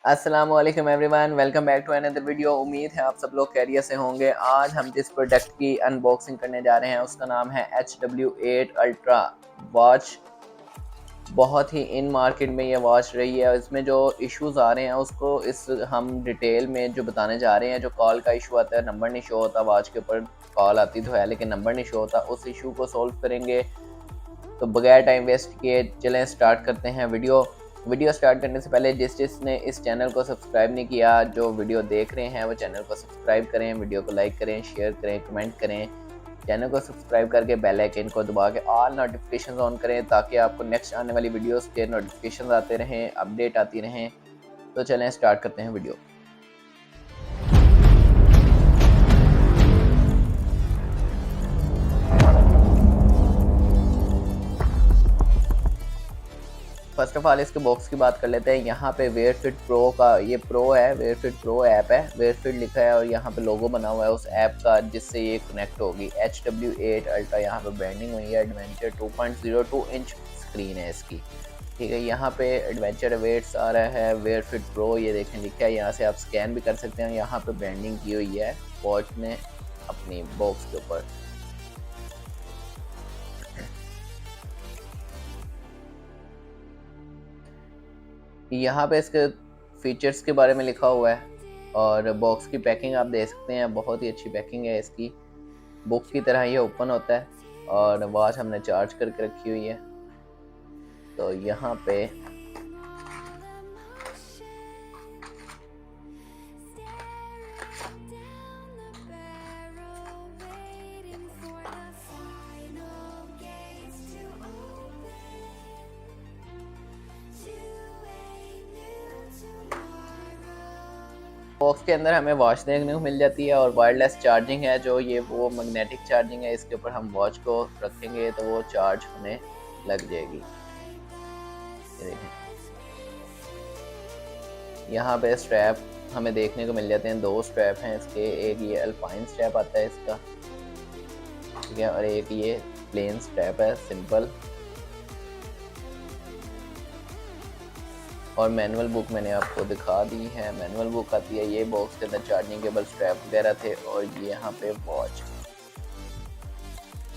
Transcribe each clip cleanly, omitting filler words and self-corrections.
अस्सलाम वालेकुम everyone, welcome back to another video. उम्मीद है आप सब लोग खैरियत से होंगे। आज हम जिस प्रोडक्ट की अनबॉक्सिंग करने जा रहे हैं उसका नाम है HW8 अल्ट्रा वॉच। बहुत ही इन मार्केट में ये वॉच रही है। इसमें जो इश्यूज आ रहे हैं उसको हम डिटेल में जो बताने जा रहे हैं। जो कॉल का इशू आता है, नंबर नहीं शो होता, वॉच के ऊपर कॉल आती तो है लेकिन नंबर नहीं शो होता, उस इशू को सोल्व करेंगे। तो बगैर टाइम वेस्ट किए चलें स्टार्ट करते हैं वीडियो। वीडियो स्टार्ट करने से पहले जिसने इस चैनल को सब्सक्राइब नहीं किया, जो वीडियो देख रहे हैं वो चैनल को सब्सक्राइब करें, वीडियो को लाइक करें, शेयर करें, कमेंट करें। चैनल को सब्सक्राइब करके बेल आइकन को दबा के ऑल नोटिफिकेशन ऑन करें ताकि आपको नेक्स्ट आने वाली वीडियोस के नोटिफिकेशन आते रहें, अपडेट आती रहें। तो चलें स्टार्ट करते हैं वीडियो। फर्स्ट ऑफ ऑल इसके बॉक्स की बात कर लेते हैं। यहाँ पे वेयर फिट प्रो का ये प्रो है, वेयर फिट प्रो ऐप है, वेयर फिट लिखा है और यहाँ पे लोगो बना हुआ है उस ऐप का जिससे ये कनेक्ट होगी। HW8 अल्ट्रा यहाँ पे ब्रांडिंग हुई है। एडवेंचर 2.02 इंच स्क्रीन है इसकी, ठीक है। यहाँ पे एडवेंचर अवेट्स आ रहा है, वेयर फिट प्रो ये देखें लिखा है। यहाँ से आप स्कैन भी कर सकते हैं। यहाँ पे ब्रांडिंग की हुई है वॉच ने अपनी बॉक्स के ऊपर। यहाँ पे इसके फीचर्स के बारे में लिखा हुआ है और बॉक्स की पैकिंग आप देख सकते हैं, बहुत ही अच्छी पैकिंग है इसकी। बुक की तरह ये ओपन होता है और वॉच हमने चार्ज करके रखी हुई है। तो यहाँ पे बॉक्स के अंदर हमें वॉच देखने को मिल जाती है और वायरलेस चार्जिंग है। जो ये वो मैग्नेटिक चार्जिंग है, इसके ऊपर हम वॉच को रखेंगे तो वो चार्ज होने लग जाएगी। ये देखें, यहाँ पे स्ट्रैप हमें देखने को मिल जाते हैं। दो स्ट्रैप हैं इसके, एक ये अल्पाइन स्ट्रैप आता है इसका, ठीक है, और एक ये प्लेन स्ट्रैप है सिंपल। और मैनुअल बुक मैंने आपको दिखा दी है, मैनुअल बुक आती है। ये बॉक्स के अंदर चार्जिंग केबल, स्ट्रैप वगैरह थे और ये यहाँ पे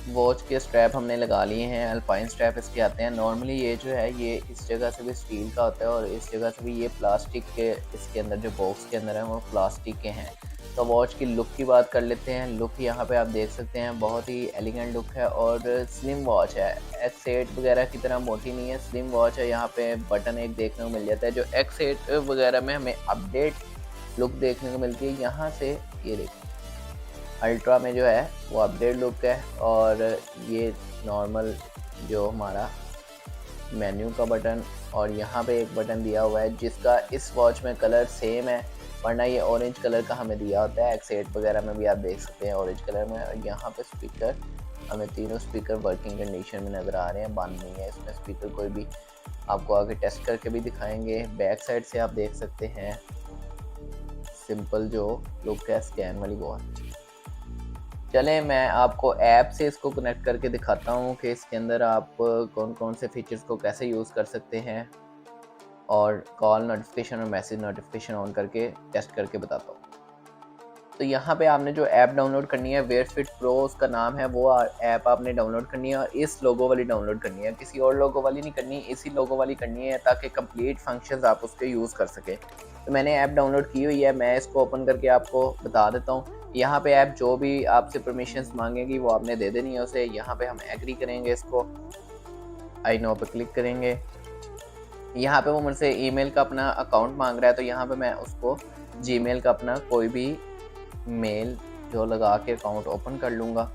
वॉच के स्ट्रैप हमने लगा लिए हैं। अल्पाइन स्ट्रैप इसके आते हैं। नॉर्मली ये जो है ये इस जगह से भी स्टील का होता है और इस जगह से भी ये प्लास्टिक के, इसके अंदर जो बॉक्स के अंदर है वो प्लास्टिक के हैं। तो वॉच की लुक की बात कर लेते हैं। लुक यहाँ पे आप देख सकते हैं, बहुत ही एलिगेंट लुक है और स्लिम वॉच है। X8 वगैरह की तरह मोटी नहीं है, स्लिम वॉच है। यहाँ पे बटन एक देखने को मिल जाता है। जो X8 वगैरह में हमें अपडेट लुक देखने को मिलती है, यहाँ से ये देखिए अल्ट्रा में जो है वो अपडेट लुक है। और ये नॉर्मल जो हमारा मेन्यू का बटन, और यहाँ पे एक बटन दिया हुआ है जिसका इस वॉच में कलर सेम है, वरना ये ऑरेंज कलर का हमें दिया होता है। X8 वगैरह में भी आप देख सकते हैं ऑरेंज कलर में। और यहाँ पे स्पीकर, हमें तीनों स्पीकर वर्किंग कंडीशन में नज़र आ रहे हैं, बंद नहीं है इसमें स्पीकर कोई भी। आपको आगे टेस्ट करके भी दिखाएंगे। बैक साइड से आप देख सकते हैं सिंपल जो लुक है स्कैन वाली वॉच। चलें मैं आपको ऐप से इसको कनेक्ट करके दिखाता हूँ कि इसके अंदर आप कौन कौन से फीचर्स को कैसे यूज़ कर सकते हैं और कॉल नोटिफिकेशन और मैसेज नोटिफिकेशन ऑन करके टेस्ट करके बताता हूँ। तो यहाँ पे आपने जो ऐप डाउनलोड करनी है, वेयर फिट प्रो उसका नाम है, वो ऐप आपने डाउनलोड करनी है और इस लोगो वाली डाउनलोड करनी है, किसी और लोगो वाली नहीं करनी, इसी लोगो वाली करनी है ताकि कंप्लीट फंक्शंस आप उसके यूज़ कर सकें। तो मैंने ऐप डाउनलोड की हुई है, मैं इसको ओपन करके आपको बता देता हूँ। यहाँ पे ऐप जो भी आपसे परमिशंस मांगेगी वो आपने दे देनी है उसे। यहाँ पे हम एग्री करेंगे, इसको आई नो पे क्लिक करेंगे। यहाँ पे वो मुझसे ईमेल का अपना अकाउंट मांग रहा है, तो यहाँ पे मैं उसको जीमेल का अपना कोई भी मेल जो लगा के अकाउंट ओपन कर लूँगा।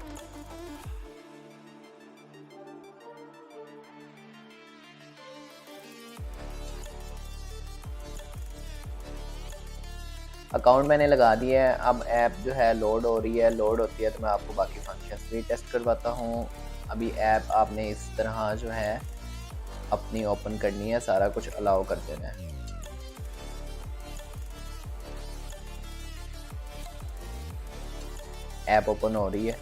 अकाउंट मैंने लगा दिया है। अब ऐप जो है लोड हो रही है, लोड होती है तो मैं आपको बाकी फंक्शंस भी टेस्ट करवाता हूँ। अभी ऐप आपने इस तरह जो है अपनी ओपन करनी है, सारा कुछ अलाउ कर देना है। ऐप ओपन हो रही है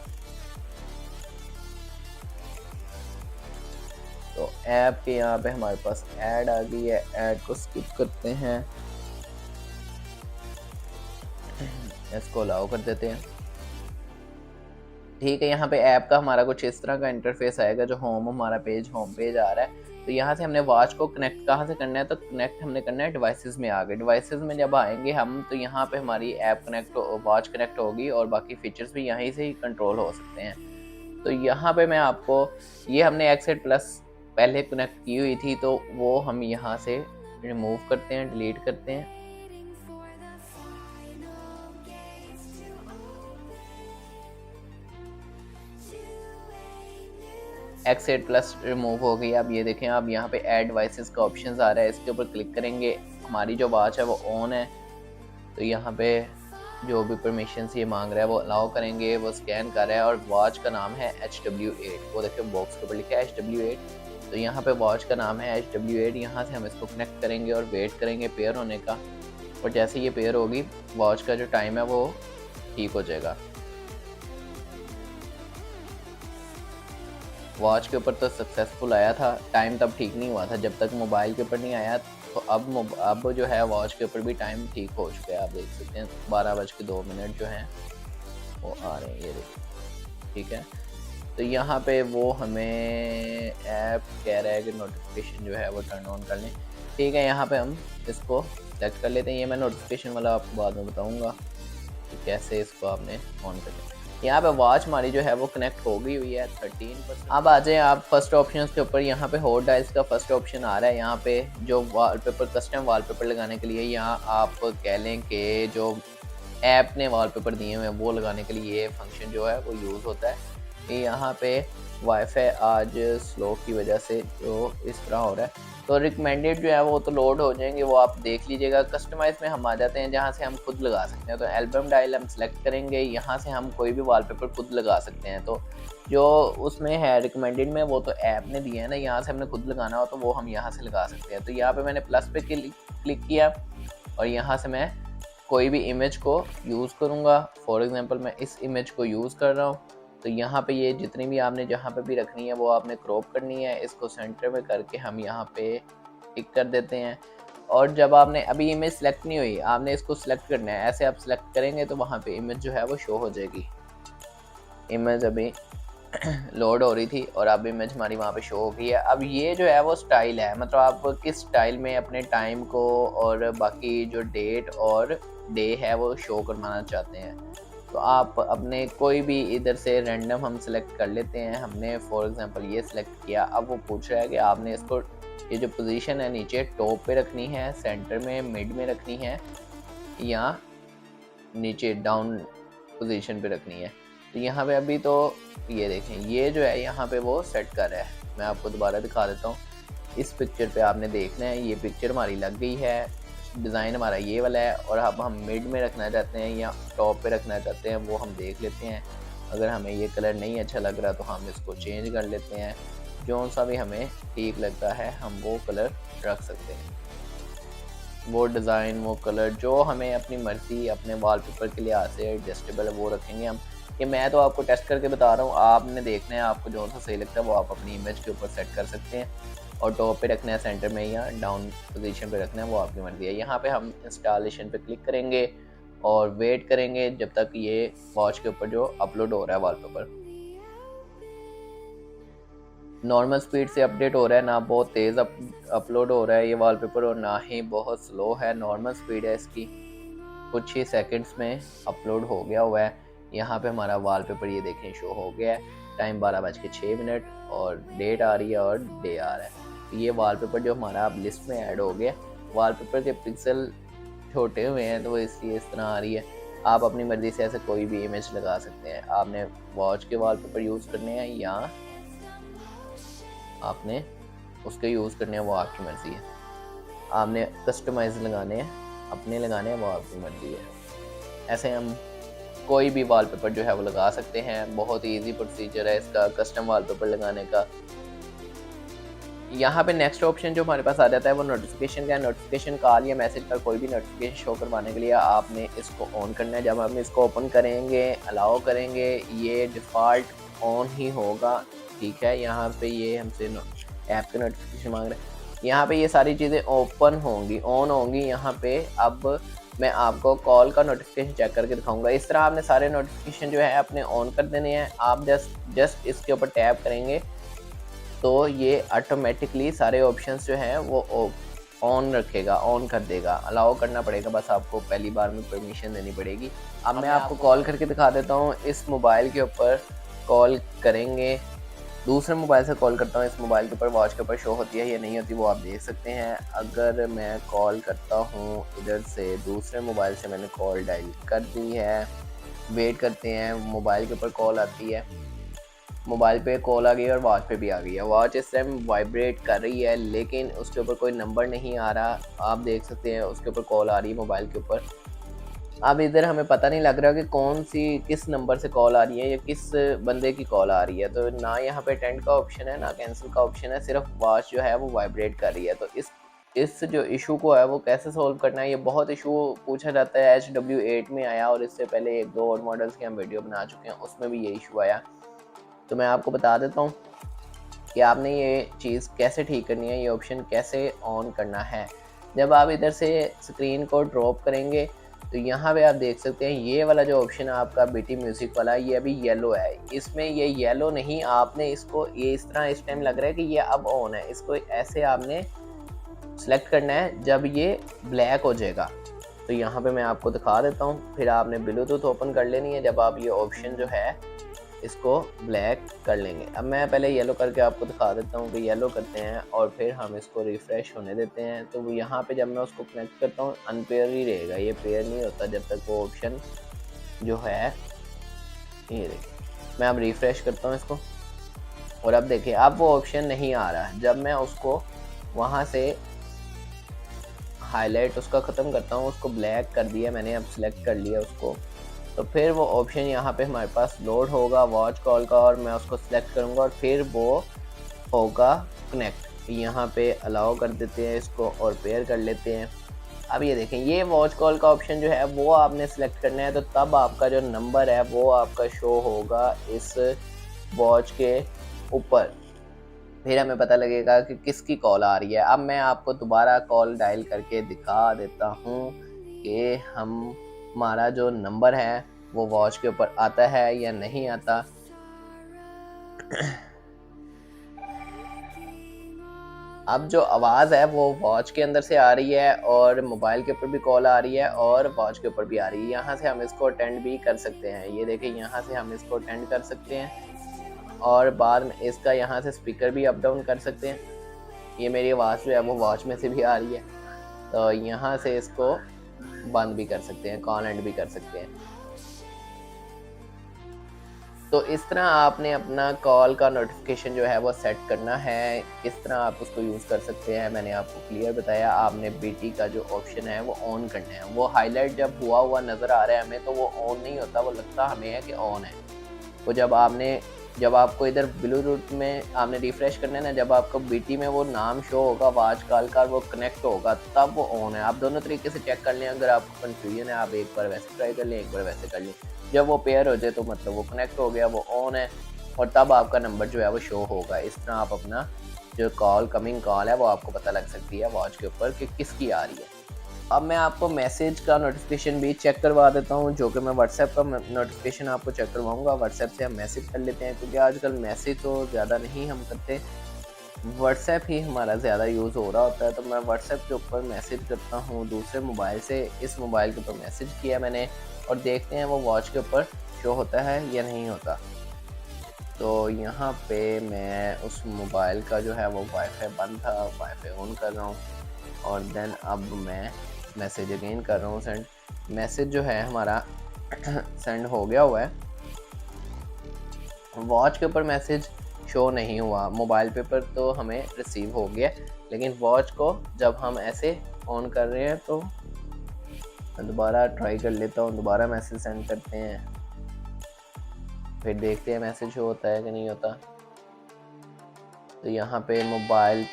तो ऐप के यहाँ पे हमारे पास ऐड आ गई है, ऐड को स्किप करते हैं। इसको अलाउ कर देते हैं। ठीक है, यहाँ पे ऐप का हमारा कुछ इस तरह का इंटरफेस आएगा, जो हमारा होम पेज आ रहा है। तो यहाँ से हमने वॉच को कनेक्ट कहाँ से करना है, तो कनेक्ट हमने करना है डिवाइसेस में। आगे डिवाइसेस में जब आएंगे हम, तो यहाँ पे हमारी ऐप कनेक्ट, वॉच कनेक्ट होगी और बाकी फीचर्स भी यहीं से ही कंट्रोल हो सकते हैं। तो यहाँ पे मैं आपको, ये हमने एक्स8 प्लस पहले कनेक्ट की हुई थी, तो वो हम यहाँ से रिमूव करते हैं, डिलीट करते हैं। एक्स8 प्लस रिमूव हो गई। अब ये देखें, अब यहाँ पे ऐड डिवाइसेस का ऑप्शन आ रहा है, इसके ऊपर क्लिक करेंगे। हमारी जो वॉच है वो ऑन है, तो यहाँ पे जो भी परमिशन ये मांग रहा है वो अलाउ करेंगे। वो स्कैन कर रहा है और वॉच का नाम है HW8। वो देखिए बॉक्स के ऊपर लिखा है HW8, तो यहाँ पे वॉच का नाम है HW8। यहाँ से हम इसको कनेक्ट करेंगे और वेट करेंगे पेयर होने का, और जैसे ये पेयर होगी वॉच का जो टाइम है वो ठीक हो जाएगा। वॉच के ऊपर तो सक्सेसफुल आया था, टाइम तब ठीक नहीं हुआ था जब तक मोबाइल के ऊपर नहीं आया। तो अब जो है वॉच के ऊपर भी टाइम ठीक हो चुका है, आप देख सकते हैं 12:02 जो हैं वो आ रहे हैं, ये देखिए। ठीक है, तो यहाँ पे वो हमें ऐप कह रहा है कि नोटिफिकेशन जो है वो टर्न ऑन कर लें। ठीक है, यहाँ पे हम इसको सेलेक्ट कर लेते हैं। ये मैं नोटिफिकेशन वाला आपको बाद में बताऊँगा कि कैसे इसको आपने ऑन कर लें। यहाँ पे वॉच हमारी जो है वो कनेक्ट हो गई हुई है 13%। अब आ जाए आप फर्स्ट ऑप्शन के ऊपर। यहाँ पे हॉट डायल्स का फर्स्ट ऑप्शन आ रहा है। यहाँ पे जो वॉलपेपर, कस्टम वॉलपेपर लगाने के लिए, यहाँ आप कह लें कि जो ऐप ने वॉलपेपर दिए हुए हैं वो लगाने के लिए ये फंक्शन जो है वो यूज़ होता है। कि यहाँ पे वाईफाई आज स्लो की वजह से जो इस तरह हो रहा है, तो रिकमेंडेड जो है वो तो लोड हो जाएंगे, वो आप देख लीजिएगा। कस्टमाइज में हम आ जाते हैं जहाँ से हम खुद लगा सकते हैं। तो एल्बम डायल हम सेलेक्ट करेंगे, यहाँ से हम कोई भी वॉलपेपर खुद लगा सकते हैं। तो जो उसमें है रिकमेंडेड में, वो तो ऐप ने दिया है ना, यहाँ से हमने खुद लगाना हो तो वो हम यहाँ से लगा सकते हैं। तो यहाँ पे मैंने प्लस पे क्लिक किया और यहाँ से मैं कोई भी इमेज को यूज़ करूँगा। फॉर एग्जांपल मैं इस इमेज को यूज़ कर रहा हूँ। तो यहाँ पे ये जितनी भी आपने जहाँ पे भी रखनी है वो आपने क्रॉप करनी है। इसको सेंटर में करके हम यहाँ पे टिक कर देते हैं। और जब आपने अभी इमेज सेलेक्ट नहीं हुई, आपने इसको सिलेक्ट करना है। ऐसे आप सिलेक्ट करेंगे तो वहाँ पे इमेज जो है वो शो हो जाएगी। इमेज अभी लोड हो रही थी और अब इमेज हमारी वहाँ पे शो हो गई है। अब ये जो है वो स्टाइल है, मतलब आप किस स्टाइल में अपने टाइम को और बाकी जो डेट और डे है वो शो करवाना चाहते हैं। तो आप अपने कोई भी इधर से रैंडम हम सेलेक्ट कर लेते हैं। हमने फॉर एग्जांपल ये सिलेक्ट किया। अब वो पूछ रहा है कि आपने इसको, ये जो पोजीशन है नीचे टॉप पे रखनी है, सेंटर में, मिड में रखनी है, या नीचे डाउन पोजीशन पे रखनी है। तो यहाँ पे अभी तो ये देखें, ये जो है यहाँ पे वो सेट कर रहा है। मैं आपको दोबारा दिखा देता हूँ। इस पिक्चर पे आपने देखना है, ये पिक्चर हमारी लग गई है, डिज़ाइन हमारा ये वाला है। और अब हम मिड में रखना चाहते हैं या टॉप पे रखना चाहते हैं, वो हम देख लेते हैं। अगर हमें ये कलर नहीं अच्छा लग रहा तो हम इसको चेंज कर लेते हैं। जो सा भी हमें ठीक लगता है हम वो कलर रख सकते हैं। वो डिज़ाइन, वो कलर जो हमें अपनी मर्ज़ी, अपने वॉलपेपर के लिहाज से एडजस्टेबल है वो रखेंगे हम। ये मैं तो आपको टेस्ट करके बता रहा हूँ, आपने देखना है आपको जो सा सही लगता है वो आप अपनी इमेज के ऊपर सेट कर सकते हैं। और टॉप पे रखना है, सेंटर में या डाउन पोजीशन पे रखना है, वो आपकी मर्ज़ी है। यहाँ पे हम इंस्टॉलेशन पे क्लिक करेंगे और वेट करेंगे जब तक ये वॉच के ऊपर जो अपलोड हो रहा है वॉलपेपर नॉर्मल स्पीड से अपडेट हो रहा है। ना बहुत तेज़ अपलोड हो रहा है ये वॉलपेपर और ना ही बहुत स्लो है, नॉर्मल स्पीड है इसकी। कुछ ही सेकंड्स में अपलोड हो गया हुआ है। यहाँ पे हमारा वॉलपेपर ये देखें शो हो गया है। टाइम 12:06 और डेट आ रही है और डे आ रहा है। तो ये वॉलपेपर जो हमारा अब लिस्ट में ऐड हो गया। वॉलपेपर के पिक्सल छोटे हुए हैं तो इसलिए इस तरह आ रही है। आप अपनी मर्ज़ी से ऐसे कोई भी इमेज लगा सकते हैं। आपने वॉच के वॉलपेपर यूज़ करने हैं या आपने उसके यूज़ करने हैं, वो आपकी मर्ज़ी है। आपने कस्टमाइज लगाने हैं, अपने लगाने हैं, वो आपकी मर्ज़ी है। ऐसे हम कोई भी वॉलपेपर जो है वो लगा सकते हैं। बहुत ही इजी प्रोसीजर है इसका कस्टम वॉलपेपर लगाने का। यहाँ पे नेक्स्ट ऑप्शन जो हमारे पास आ जाता है वो नोटिफिकेशन का है। नोटिफिकेशन कॉल या मैसेज का कोई भी नोटिफिकेशन शो करवाने के लिए आपने इसको ऑन करना है। जब हम इसको ओपन करेंगे, अलाउ करेंगे, ये डिफ़ॉल्ट ऑन ही होगा। ठीक है, यहाँ पे ये हमसे ऐप के नोटिफिकेशन मांग रहे हैं। यहाँ पे ये सारी चीज़ें ओपन होंगी, ऑन होंगी। यहाँ पे अब मैं आपको कॉल का नोटिफिकेशन चेक करके दिखाऊंगा। इस तरह आपने सारे नोटिफिकेशन जो है अपने ऑन कर देने हैं। आप जस्ट इसके ऊपर टैप करेंगे तो ये ऑटोमेटिकली सारे ऑप्शंस जो हैं वो ऑन रखेगा, ऑन कर देगा। अलाउ करना पड़ेगा, बस आपको पहली बार में परमिशन देनी पड़ेगी। अब मैं आपको कॉल करके दिखा देता हूँ। इस मोबाइल के ऊपर कॉल करेंगे, दूसरे मोबाइल से कॉल करता हूँ। इस मोबाइल के ऊपर वॉच के ऊपर शो होती है या नहीं होती वो आप देख सकते हैं। अगर मैं कॉल करता हूँ इधर से, दूसरे मोबाइल से मैंने कॉल डायल कर दी है, वेट करते हैं, मोबाइल के ऊपर कॉल आती है, मोबाइल पे कॉल आ गई और वॉच पे भी आ गई है। वॉच इस टाइम वाइब्रेट कर रही है लेकिन उसके ऊपर कोई नंबर नहीं आ रहा। आप देख सकते हैं उसके ऊपर कॉल आ रही है मोबाइल के ऊपर। अब इधर हमें पता नहीं लग रहा कि कौन सी किस नंबर से कॉल आ रही है या किस बंदे की कॉल आ रही है। तो ना यहाँ पे अटेंड का ऑप्शन है ना कैंसिल का ऑप्शन है, सिर्फ वॉच जो है वो वाइब्रेट कर रही है। तो इस जो इशू को है वो कैसे सोल्व करना है, ये बहुत इशू पूछा जाता है। HW8 में आया और इससे पहले 1-2 और मॉडल्स की हम वीडियो बना चुके हैं, उसमें भी ये इशू आया। तो मैं आपको बता देता हूँ कि आपने ये चीज़ कैसे ठीक करनी है, ये ऑप्शन कैसे ऑन करना है। जब आप इधर से स्क्रीन को ड्रॉप करेंगे तो यहाँ पे आप देख सकते हैं ये वाला जो ऑप्शन है आपका BT म्यूज़िक वाला, ये अभी येलो है। इसमें ये येलो नहीं, आपने इसको ये इस तरह इस टाइम लग रहा है कि ये अब ऑन है। इसको ऐसे आपने सेलेक्ट करना है जब ये ब्लैक हो जाएगा। तो यहाँ पे मैं आपको दिखा देता हूँ। फिर आपने ब्लूटूथ ओपन कर लेनी है जब आप ये ऑप्शन जो है इसको ब्लैक कर लेंगे। अब मैं पहले येलो करके आपको दिखा देता हूँ कि येलो करते हैं और फिर हम इसको रिफ़्रेश होने देते हैं। तो यहाँ पे जब मैं उसको कनेक्ट करता हूँ अनपेयर ही रहेगा, ये पेयर नहीं होता जब तक वो ऑप्शन जो है ये देखिए। मैं अब रिफ़्रेश करता हूँ इसको और अब देखिए अब वो ऑप्शन नहीं आ रहा। जब मैं उसको वहाँ से हाईलाइट उसका ख़त्म करता हूँ, उसको ब्लैक कर दिया मैंने, अब सिलेक्ट कर लिया उसको, तो फिर वो ऑप्शन यहाँ पे हमारे पास लोड होगा वॉच कॉल का और मैं उसको सिलेक्ट करूँगा और फिर वो होगा कनेक्ट। यहाँ पे अलाउ कर देते हैं इसको और पेयर कर लेते हैं। अब ये देखें ये वॉच कॉल का ऑप्शन जो है वो आपने सिलेक्ट करना है, तो तब आपका जो नंबर है वो आपका शो होगा इस वॉच के ऊपर। फिर हमें पता लगेगा कि किसकी कॉल आ रही है। अब मैं आपको दोबारा कॉल डायल करके दिखा देता हूँ कि हमारा जो नंबर है वो वॉच के ऊपर आता है या नहीं आता। अब जो आवाज़ है वो वॉच के अंदर से आ रही है और मोबाइल के ऊपर भी कॉल आ रही है और वॉच के ऊपर भी आ रही है। यहाँ से हम इसको अटेंड भी कर सकते हैं। ये देखिए यहाँ से हम इसको अटेंड कर सकते हैं और बाद में इसका यहाँ से स्पीकर भी अप डाउन कर सकते हैं। ये मेरी आवाज़ जो है वो वॉच में से भी आ रही है, तो यहाँ से इसको बंद भी कर सकते हैं, कॉल एंड भी कर सकते हैं। तो इस तरह आपने अपना कॉल का नोटिफिकेशन जो है वो सेट करना है। किस तरह आप उसको यूज़ कर सकते हैं मैंने आपको क्लियर बताया। आपने BT का जो ऑप्शन है वो ऑन करना है। वो हाईलाइट जब हुआ हुआ नज़र आ रहा है हमें तो वो ऑन नहीं होता, वो लगता हमें है कि ऑन है। वो जब आपको इधर ब्लूटूथ में आपने रिफ्रेश करना है ना, जब आपको BT में वो नाम शो होगा वॉच कॉल का, वो कनेक्ट होगा तब वो ऑन है। आप दोनों तरीके से चेक कर लें। अगर आपको कन्फ्यूजन है आप एक बार वैसे ट्राई कर लें, एक बार वैसे कर लें। जब वो पेयर हो जाए तो मतलब वो कनेक्ट हो गया, वो ऑन है और तब आपका नंबर जो है वो शो होगा। इस तरह आप अपना जो कमिंग कॉल है वो आपको पता लग सकती है वॉच के ऊपर कि किसकी आ रही है। अब मैं आपको मैसेज का नोटिफिकेशन भी चेक करवा देता हूँ, जो कि मैं व्हाट्सएप का नोटिफिकेशन आपको चेक करवाऊँगा। व्हाट्सएप से हम मैसेज कर लेते हैं क्योंकि आजकल मैसेज तो ज़्यादा नहीं हम करते, व्हाट्सएप ही हमारा ज़्यादा यूज़ हो रहा होता है। तो मैं व्हाट्सएप के ऊपर मैसेज करता हूँ दूसरे मोबाइल से। इस मोबाइल के ऊपर मैसेज किया मैंने और देखते हैं वो वॉच के ऊपर शो होता है या नहीं होता। तो यहाँ पे मैं उस मोबाइल का जो है वो वाईफाई बंद था, वाईफाई ऑन कर रहा हूँ और देन अब मैं मैसेज अगेन कर रहा हूँ सेंड। मैसेज जो है हमारा सेंड हो गया हुआ है। वॉच के ऊपर मैसेज शो नहीं हुआ, मोबाइल पे पर तो हमें रिसीव हो गया, लेकिन वॉच को जब हम ऐसे ऑन कर रहे हैं तो मैं दोबारा ट्राई कर लेता हूँ। दोबारा मैसेज सेंड करते हैं, फिर देखते हैं मैसेज शो होता है कि नहीं होता। तो यहाँ पे मोबाइल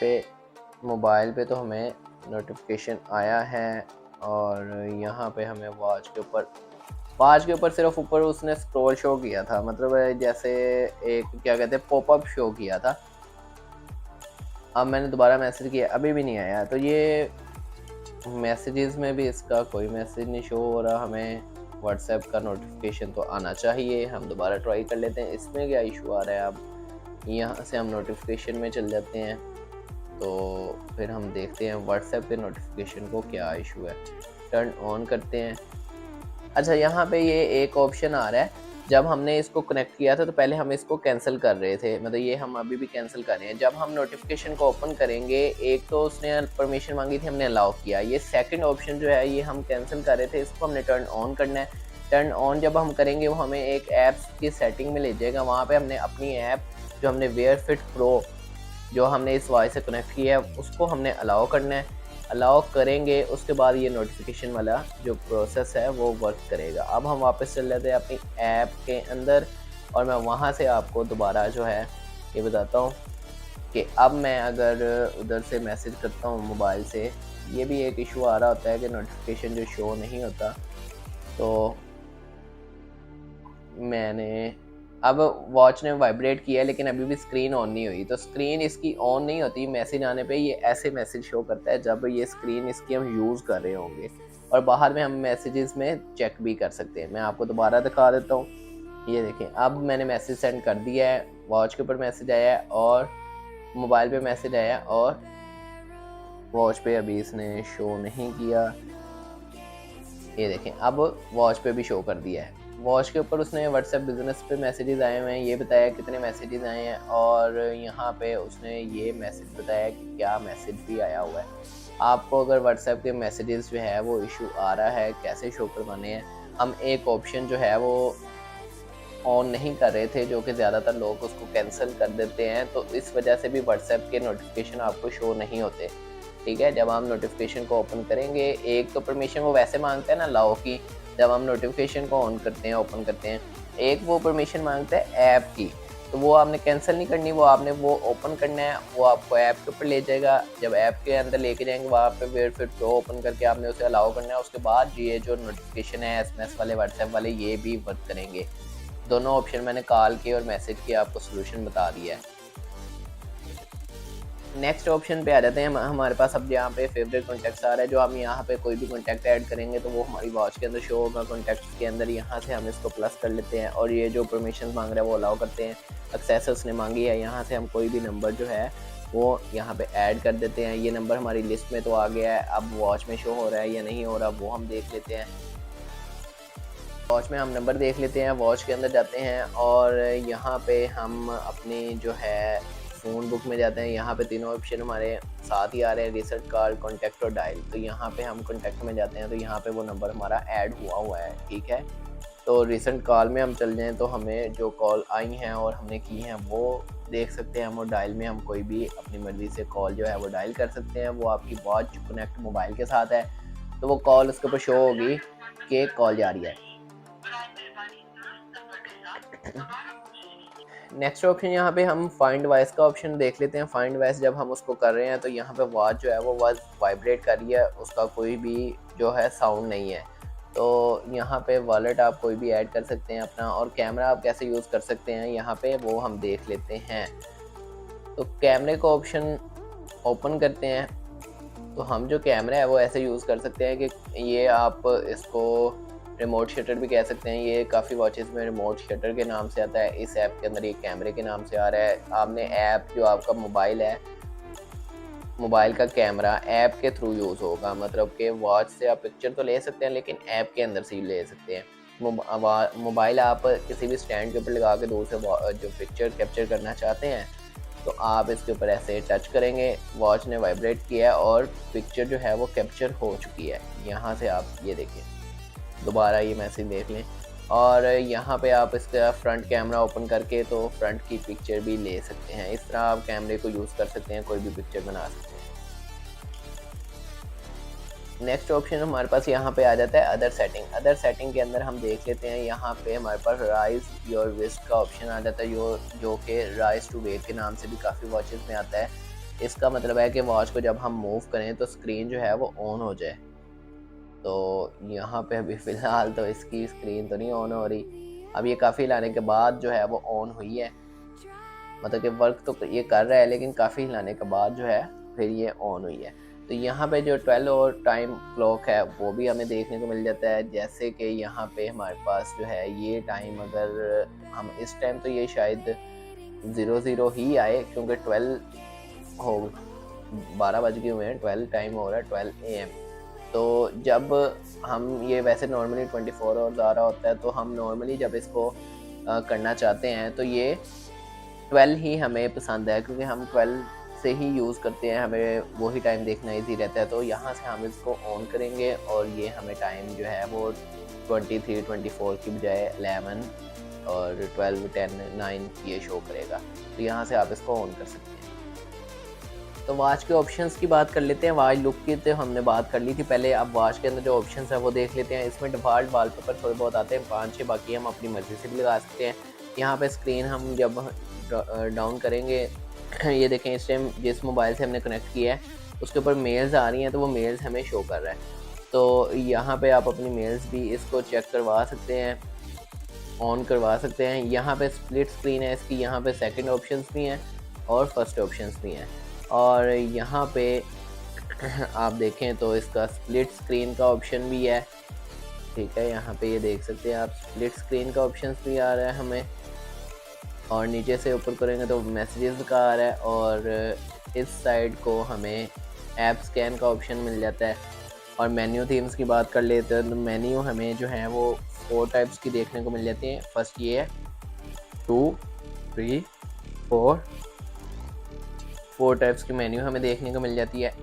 पे तो हमें नोटिफिकेशन आया है और यहाँ पे हमें वॉच के ऊपर सिर्फ ऊपर उसने स्क्रॉल शो किया था, मतलब जैसे एक क्या कहते हैं पॉपअप शो किया था। अब मैंने दोबारा मैसेज किया, अभी भी नहीं आया। तो ये मैसेजेस में भी इसका कोई मैसेज नहीं शो हो रहा हमें। व्हाट्सएप का नोटिफिकेशन तो आना चाहिए, हम दोबारा ट्राई कर लेते हैं इसमें क्या इशू आ रहा है। अब यहाँ से हम नोटिफिकेशन में चल जाते हैं, तो फिर हम देखते हैं व्हाट्सएप के नोटिफिकेशन को क्या इशू है। टर्न ऑन करते हैं। अच्छा, यहाँ पे ये एक ऑप्शन आ रहा है, जब हमने इसको कनेक्ट किया था तो पहले हम इसको कैंसिल कर रहे थे, मतलब ये हम अभी भी कैंसिल कर रहे हैं। जब हम नोटिफिकेशन को ओपन करेंगे, एक तो उसने परमिशन मांगी थी, हमने अलाउ किया। ये सेकंड ऑप्शन जो है ये हम कैंसिल कर रहे थे, इसको हमने टर्न ऑन करना है। टर्न ऑन जब हम करेंगे वो हमें एक ऐप्स की सेटिंग में ले जाएगा, वहाँ पे हमने अपनी ऐप जो हमने वेयर फिट प्रो जो हमने इस वाई से कनेक्ट किया है उसको हमने अलाउ करना है। अलाउ करेंगे उसके बाद ये नोटिफिकेशन वाला जो प्रोसेस है वो वर्क करेगा। अब हम वापस चल जाते हैं अपनी ऐप के अंदर, और मैं वहाँ से आपको दोबारा जो है ये बताता हूँ कि अब मैं अगर उधर से मैसेज करता हूँ मोबाइल से, ये भी एक इशू आ रहा होता है कि नोटिफिकेशन जो शो नहीं होता। तो मैंने अब वॉच ने वाइब्रेट किया लेकिन अभी भी स्क्रीन ऑन नहीं हुई, तो स्क्रीन इसकी ऑन नहीं होती। मैसेज आने पे ये ऐसे मैसेज शो करता है जब ये स्क्रीन इसकी हम यूज़ कर रहे होंगे, और बाहर में हम मैसेजेस में चेक भी कर सकते हैं। मैं आपको दोबारा दिखा देता हूँ। ये देखें, अब मैंने मैसेज सेंड कर दिया है, वॉच के ऊपर मैसेज आया है और मोबाइल पे मैसेज आया है, और वॉच पे अभी इसने शो नहीं किया। ये देखें, अब वॉच पे भी शो कर दिया है। वॉच के ऊपर उसने व्हाट्सएप बिजनेस पे मैसेजेस आए हुए हैं, ये बताया कितने मैसेजेस आए हैं, और यहाँ पे उसने ये मैसेज बताया कि क्या मैसेज भी आया हुआ है। आपको अगर व्हाट्सएप के मैसेजेस जो है वो इशू आ रहा है, कैसे शो करवाने हैं, हम एक ऑप्शन जो है वो ऑन नहीं कर रहे थे, जो कि ज़्यादातर लोग उसको कैंसिल कर देते हैं, तो इस वजह से भी व्हाट्सएप के नोटिफिकेशन आपको शो नहीं होते। ठीक है, जब हम नोटिफिकेशन को ओपन करेंगे, एक तो परमिशन वो वैसे मांगता है ना अलाउ की, जब हम नोटिफिकेशन को ऑन करते हैं ओपन करते हैं, एक वो परमिशन मांगता है ऐप की, तो वो आपने कैंसिल नहीं करनी, वो आपने वो ओपन करना है, वो आपको ऐप के ऊपर ले जाएगा। जब ऐप के अंदर लेके जाएंगे वहाँ पे वेयर फिर प्रो ओपन करके आपने उसे अलाउ करना है, उसके बाद ये जो नोटिफिकेशन है एसएमएस वाले व्हाट्सएप वाले ये भी वर्क करेंगे। दोनों ऑप्शन मैंने कॉल के और मैसेज के आपको सोल्यूशन बता दिया है। नेक्स्ट ऑप्शन पे आ जाते हैं हमारे पास। अब यहाँ पे फेवरेट कॉन्टैक्ट्स आ रहा है, जो हम यहाँ पे कोई भी कॉन्टैक्ट ऐड करेंगे तो वो हमारी वॉच के अंदर शो होगा कॉन्टैक्ट्स के अंदर। यहाँ से हम इसको प्लस कर लेते हैं, और ये जो परमिशन मांग रहा है वो अलाउ करते हैं। एक्सेस उसने मांगी है, यहाँ से हम कोई भी नंबर जो है वो यहाँ पे ऐड कर देते हैं। ये नंबर हमारी लिस्ट में तो आ गया है, अब वॉच में शो हो रहा है या नहीं हो रहा वो हम देख लेते हैं। वॉच में हम नंबर देख लेते हैं, वॉच के अंदर जाते हैं, और यहाँ पे हम अपनी जो है फ़ोन बुक में जाते हैं। यहाँ पे तीनों ऑप्शन हमारे साथ ही आ रहे हैं, रिसेट कॉल, कॉन्टैक्ट और डायल। तो यहाँ पे हम कॉन्टैक्ट में जाते हैं, तो यहाँ पे वो नंबर हमारा ऐड हुआ है। ठीक है, तो रिसेंट कॉल में हम चल जाएँ तो हमें जो कॉल आई हैं और हमने की हैं वो देख सकते हैं हम, और डायल में हम कोई भी अपनी मर्ज़ी से कॉल जो है वो डायल कर सकते हैं। वो आपकी वॉच कनेक्ट मोबाइल के साथ है, तो वो कॉल उसके ऊपर शो होगी कि कॉल जा रही है। नेक्स्ट ऑप्शन यहाँ पे हम फाइंड वॉइस का ऑप्शन देख लेते हैं। फाइंड वॉइस जब हम उसको कर रहे हैं तो यहाँ पे वॉच जो है वो वॉइस वाइब्रेट कर रही है, उसका कोई भी जो है साउंड नहीं है। तो यहाँ पे वॉलेट आप कोई भी ऐड कर सकते हैं अपना, और कैमरा आप कैसे यूज़ कर सकते हैं यहाँ पे वो हम देख लेते हैं। तो कैमरे का ऑप्शन ओपन करते हैं, तो हम जो कैमरा है वो ऐसे यूज़ कर सकते हैं कि ये आप इसको रिमोट शटर भी कह सकते हैं। ये काफ़ी वॉचेस में रिमोट शटर के नाम से आता है, इस ऐप के अंदर ये कैमरे के नाम से आ रहा है। आपने ऐप जो आपका मोबाइल है, मोबाइल का कैमरा ऐप के थ्रू यूज़ होगा, मतलब कि वॉच से आप पिक्चर तो ले सकते हैं लेकिन ऐप के अंदर से ही ले सकते हैं। मोबाइल आप किसी भी स्टैंड के ऊपर लगा के दूर से जो पिक्चर कैप्चर करना चाहते हैं तो आप इसके ऊपर ऐसे टच करेंगे, वॉच ने वाइब्रेट किया है और पिक्चर जो है वो कैप्चर हो चुकी है। यहाँ से आप ये देखें, दोबारा ये मैसेज देख लें, और यहाँ पे आप इसका फ्रंट कैमरा ओपन करके तो फ्रंट की पिक्चर भी ले सकते हैं। इस तरह आप कैमरे को यूज़ कर सकते हैं, कोई भी पिक्चर बना सकते हैं। नेक्स्ट ऑप्शन हमारे पास यहाँ पे आ जाता है अदर सेटिंग। अदर सेटिंग के अंदर हम देख लेते हैं, यहाँ पे हमारे पास राइज योर वेस्ट का ऑप्शन आ जाता है, जो कि राइज टू वेट के नाम से भी काफ़ी वॉचेस में आता है। इसका मतलब है कि वॉच को जब हम मूव करें तो स्क्रीन जो है वो ऑन हो जाए। तो यहाँ पे अभी फ़िलहाल तो इसकी स्क्रीन तो नहीं ऑन हो रही, अब ये काफ़ी हिलाने के बाद जो है वो ऑन हुई है, मतलब कि वर्क तो ये कर रहा है लेकिन काफ़ी हिलाने के बाद जो है फिर ये ऑन हुई है। तो यहाँ पे जो 12 और टाइम क्लॉक है वो भी हमें देखने को मिल जाता है। जैसे कि यहाँ पे हमारे पास जो है ये टाइम, अगर हम इस टाइम तो ये शायद 00 ही आए, क्योंकि 12 हो 12 बज गए हुए हैं, 12 टाइम हो रहा है, 12 AM। तो जब हम ये वैसे नॉर्मली 24 आवर्स आ रहा होता है, तो हम नॉर्मली जब इसको करना चाहते हैं तो ये 12 ही हमें पसंद है, क्योंकि हम 12 से ही यूज़ करते हैं, हमें वही टाइम देखना इजी रहता है। तो यहाँ से हम इसको ऑन करेंगे और ये हमें टाइम जो है वो 23, 24 की बजाय 11 और 12, 10, 9 ये शो करेगा। तो यहाँ से आप इसको ऑन कर सकते हैं। तो वॉच के ऑप्शंस की बात कर लेते हैं। वॉच लुक की तो हमने बात कर ली थी पहले, अब वॉच के अंदर जो ऑप्शंस है वो देख लेते हैं। इसमें डिफ़ॉल्ट वॉलपेपर थोड़े बहुत आते हैं, 5-6, बाकी हम अपनी मर्ज़ी से भी लगा सकते हैं। यहाँ पे स्क्रीन हम जब डाउन करेंगे, ये देखें इस टाइम जिस मोबाइल से हमने कनेक्ट किया है उसके ऊपर मेल्स आ रही हैं, तो वो मेल्स हमें शो कर रहा है। तो यहाँ पे आप अपनी मेल्स भी इसको चेक करवा सकते हैं, ऑन करवा सकते हैं। यहाँ पे स्प्लिट स्क्रीन है इसकी, यहाँ पे सेकंड ऑप्शंस भी हैं और फर्स्ट ऑप्शंस भी हैं। और यहाँ पे आप देखें तो इसका स्प्लिट स्क्रीन का ऑप्शन भी है, ठीक है। यहाँ पे ये देख सकते हैं आप, स्प्लिट स्क्रीन का ऑप्शंस भी आ रहा है हमें। और नीचे से ऊपर करेंगे तो मैसेजेस का आ रहा है, और इस साइड को हमें ऐप स्कैन का ऑप्शन मिल जाता है। और मेन्यू थीम्स की बात कर लेते हैं तो मेन्यू हमें जो है वो 4 टाइप्स की देखने को मिल जाती हैं। फर्स्ट ये है 2, 3, 4 टाइप्स की मेन्यू हमें देखने को मिल जाती है।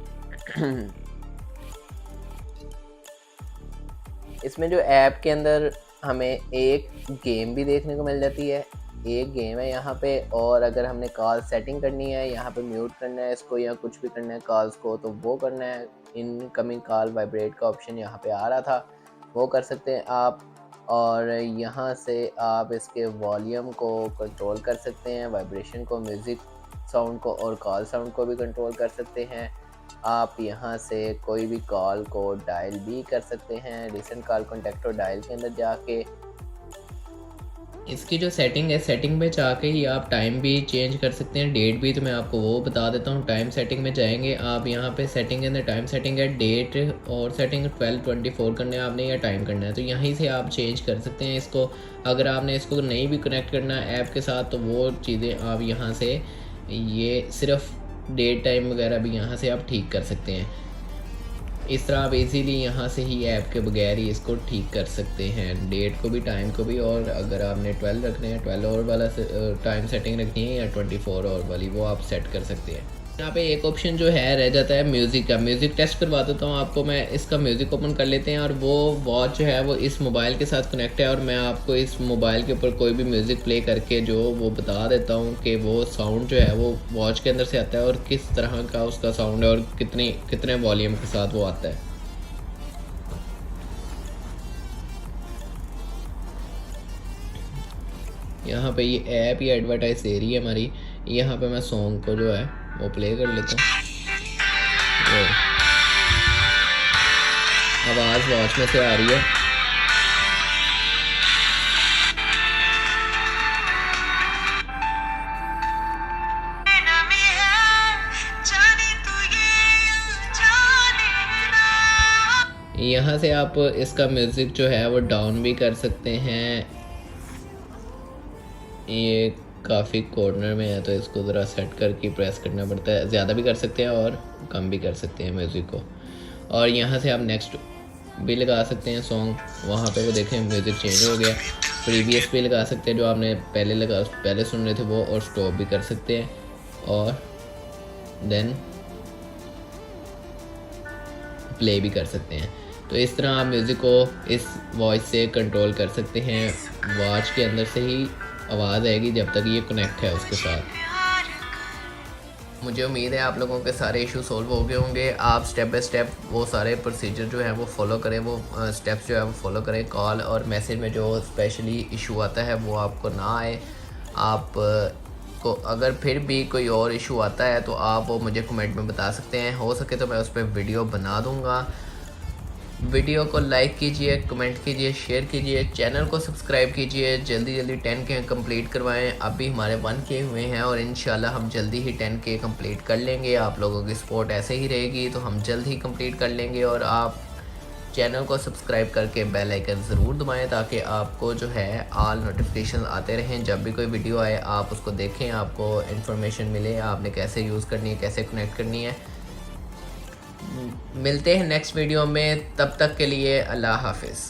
इसमें जो ऐप के अंदर हमें एक गेम भी देखने को मिल जाती है, एक गेम है यहाँ पे। और अगर हमने कॉल सेटिंग करनी है, यहाँ पे म्यूट करना है इसको या कुछ भी करना है कॉल्स को, तो वो करना है। इनकमिंग कॉल वाइब्रेट का ऑप्शन यहाँ पे आ रहा था, वो कर सकते हैं आप। और यहाँ से आप इसके वॉल्यूम को कंट्रोल कर सकते हैं, वाइब्रेशन को, म्यूज़िक साउंड को और कॉल साउंड को भी कंट्रोल कर सकते हैं। आप यहाँ से कोई भी कॉल को डायल भी कर सकते हैं, रिसेंट कॉल कॉन्टैक्ट और डायल के अंदर जाके। इसकी जो सेटिंग है, सेटिंग में जाके ही आप टाइम भी चेंज कर सकते हैं, डेट भी। तो मैं आपको वो बता देता हूँ। टाइम सेटिंग में जाएंगे आप, यहाँ पे सेटिंग के अंदर टाइम सेटिंग है, डेट और सेटिंग 12-24 करना है आपने या टाइम करना है, तो यहीं से आप चेंज कर सकते हैं इसको। अगर आपने इसको नहीं भी कनेक्ट करना है ऐप के साथ, तो वो चीज़ें आप यहाँ से, ये सिर्फ डेट टाइम वगैरह भी यहाँ से आप ठीक कर सकते हैं। इस तरह आप इजीली यहाँ से ही ऐप के बगैर ही इसको ठीक कर सकते हैं, डेट को भी टाइम को भी। और अगर आपने 12 रखने हैं, 12 आवर वाला टाइम सेटिंग रखनी है या 24 आवर वाली, वो आप सेट कर सकते हैं। यहाँ पे एक ऑप्शन जो है रह जाता है म्यूज़िक का। म्यूज़िक टेस्ट करवा देता हूँ आपको मैं। इसका म्यूज़िक ओपन कर लेते हैं और वो वॉच जो है वो इस मोबाइल के साथ कनेक्ट है, और मैं आपको इस मोबाइल के ऊपर कोई भी म्यूज़िक प्ले करके जो वो बता देता हूँ कि वो साउंड जो है वो वॉच के अंदर से आता है और किस तरह का उसका साउंड है और कितने वॉल्यूम के साथ वो आता है। यहाँ पे ये ऐप ही एडवर्टाइज दे रही है हमारी। यहाँ पे मैं सॉन्ग को जो है वो प्ले कर लेता हूँ। आवाज़ वॉच में से आ रही है। यहाँ से आप इसका म्यूज़िक जो है वो डाउन भी कर सकते हैं। ये काफ़ी कॉर्नर में है तो इसको ज़रा सेट करके प्रेस करना पड़ता है। ज़्यादा भी कर सकते हैं और कम भी कर सकते हैं म्यूज़िक को। और यहाँ से आप नेक्स्ट भी लगा सकते हैं सॉन्ग, वहाँ पे वो देखें म्यूज़िक चेंज हो गया। प्रीवियस भी लगा सकते हैं जो आपने पहले सुन रहे थे वो, और स्टॉप भी कर सकते हैं और देन प्ले भी कर सकते हैं। तो इस तरह आप म्यूज़िक को इस वॉइस से कंट्रोल कर सकते हैं। वॉच के अंदर से ही आवाज़ आएगी जब तक ये कनेक्ट है उसके साथ। मुझे उम्मीद है आप लोगों के सारे इशू सॉल्व हो गए होंगे। आप स्टेप बाय स्टेप वो सारे प्रोसीजर जो है वो फॉलो करें, वो स्टेप्स जो है वो फॉलो करें। कॉल और मैसेज में जो स्पेशली इशू आता है वो आपको ना आए। आप को अगर फिर भी कोई और इशू आता है तो आप वो मुझे कमेंट में बता सकते हैं, हो सके तो मैं उस पर वीडियो बना दूँगा। वीडियो को लाइक कीजिए, कमेंट कीजिए, शेयर कीजिए, चैनल को सब्सक्राइब कीजिए। जल्दी जल्दी 10K कंप्लीट करवाएं। अभी हमारे 1K हुए हैं और इंशाल्लाह हम जल्दी ही 10K कंप्लीट कर लेंगे। आप लोगों की सपोर्ट ऐसे ही रहेगी तो हम जल्द ही कंप्लीट कर लेंगे। और आप चैनल को सब्सक्राइब करके बेल आइकन ज़रूर दबाएं ताकि आपको जो है ऑल नोटिफिकेशन आते रहें। जब भी कोई वीडियो आए आप उसको देखें, आपको इन्फॉर्मेशन मिले आपने कैसे यूज़ करनी है, कैसे कनेक्ट करनी है। मिलते हैं नेक्स्ट वीडियो में, तब तक के लिए अल्लाह हाफिज़।